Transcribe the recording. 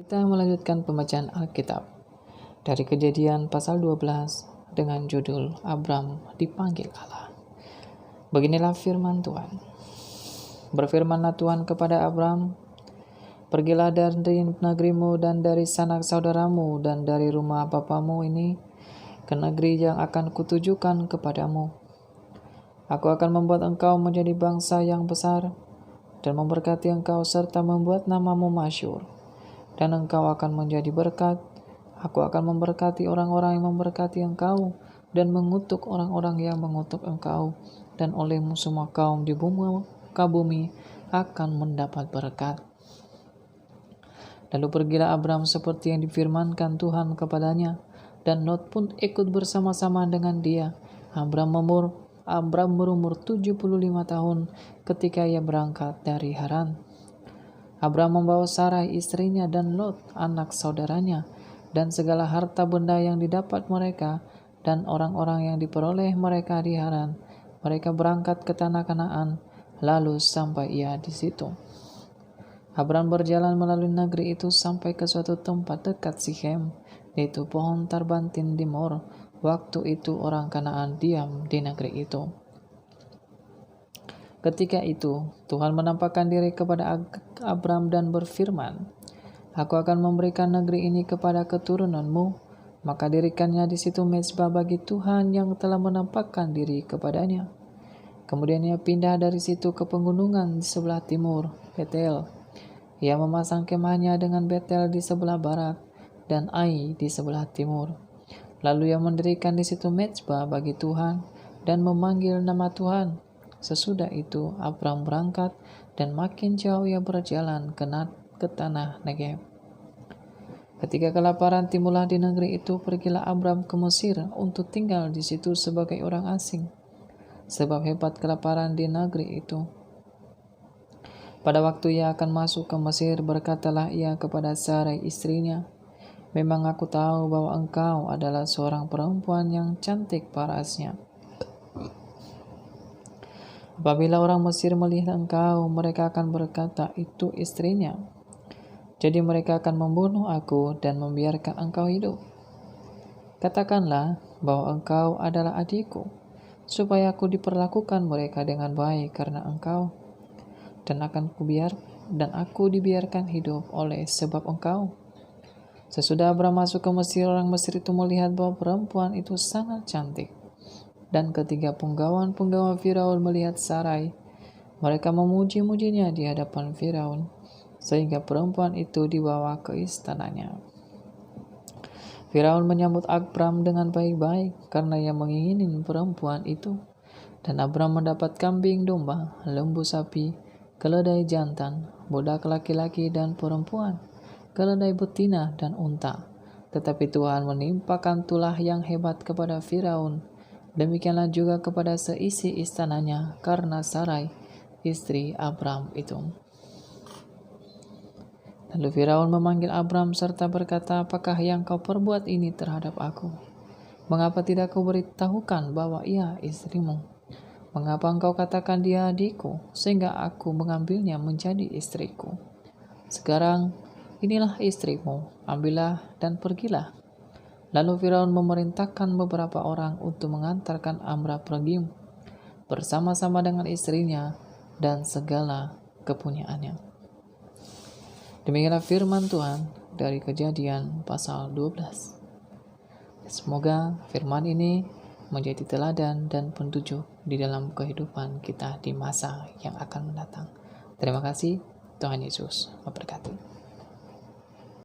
Kita melanjutkan pembacaan Alkitab dari Kejadian pasal 12 dengan judul Abram dipanggil Allah. Beginilah firman Tuhan. Berfirmanlah Tuhan kepada Abram, "Pergilah dari negerimu dan dari sanak saudaramu dan dari rumah bapamu ini ke negeri yang akan kutujukan kepadamu. Aku akan membuat engkau menjadi bangsa yang besar dan memberkati engkau serta membuat namamu masyhur. Dan engkau akan menjadi berkat. Aku akan memberkati orang-orang yang memberkati engkau dan mengutuk orang-orang yang mengutuk engkau. Dan olehmu semua kaum di bumi akan mendapat berkat." Lalu pergilah Abram seperti yang difirmankan Tuhan kepadanya, dan Lot pun ikut bersama-sama dengan dia. Abram berumur 75 tahun ketika ia berangkat dari Haran. Abram membawa Sarai istrinya dan Lot anak saudaranya dan segala harta benda yang didapat mereka dan orang-orang yang diperoleh mereka di Haran. Mereka berangkat ke tanah Kanaan, lalu sampai ia di situ. Abram berjalan melalui negeri itu sampai ke suatu tempat dekat Sikhem, yaitu pohon tarbantin di Mor. Waktu itu orang Kanaan diam di negeri itu. Ketika itu, Tuhan menampakkan diri kepada Abram dan berfirman, "Aku akan memberikan negeri ini kepada keturunanmu." Maka dirikannya di situ mezbah bagi Tuhan yang telah menampakkan diri kepadanya. Kemudian ia pindah dari situ ke pegunungan di sebelah timur, Betel. Ia memasang kemahnya dengan Betel di sebelah barat dan Ai di sebelah timur. Lalu ia mendirikan di situ mezbah bagi Tuhan dan memanggil nama Tuhan. Sesudah itu Abram berangkat dan makin jauh ia berjalan ke tanah Negeb. Ketika kelaparan timbullah di negeri itu, pergilah Abram ke Mesir untuk tinggal di situ sebagai orang asing, sebab hebat kelaparan di negeri itu. Pada waktu ia akan masuk ke Mesir, berkatalah ia kepada Sarai istrinya, "Memang aku tahu bahwa engkau adalah seorang perempuan yang cantik parasnya. Apabila orang Mesir melihat engkau, mereka akan berkata, 'Itu istrinya.' Jadi mereka akan membunuh aku dan membiarkan engkau hidup. Katakanlah bahwa engkau adalah adikku, supaya aku diperlakukan mereka dengan baik karena engkau, dan aku dibiarkan hidup oleh sebab engkau." Sesudah Abram masuk ke Mesir, orang Mesir itu melihat bahwa perempuan itu sangat cantik. Dan ketiga penggawa Firaun melihat Sarai, mereka memuji-mujinya di hadapan Firaun, sehingga perempuan itu dibawa ke istananya. Firaun menyambut Abram dengan baik-baik karena ia mengingini perempuan itu. Dan Abram mendapat kambing domba, lembu sapi, keledai jantan, budak laki-laki dan perempuan, keledai betina dan unta. Tetapi Tuhan menimpakan tulah yang hebat kepada Firaun. Demikianlah juga kepada seisi istananya karena Sarai, istri Abram itu. Lalu Firaun memanggil Abram serta berkata, "Apakah yang kau perbuat ini terhadap aku? Mengapa tidak kau beritahukan bahwa ia istrimu? Mengapa engkau katakan dia adikku, sehingga aku mengambilnya menjadi istriku? Sekarang inilah istrimu, ambillah dan pergilah." Lalu Firaun memerintahkan beberapa orang untuk mengantarkan Abram pergi bersama-sama dengan istrinya dan segala kepunyaannya. Demikianlah firman Tuhan dari Kejadian pasal 12. Semoga firman ini menjadi teladan dan petunjuk di dalam kehidupan kita di masa yang akan mendatang. Terima kasih, Tuhan Yesus memberkati.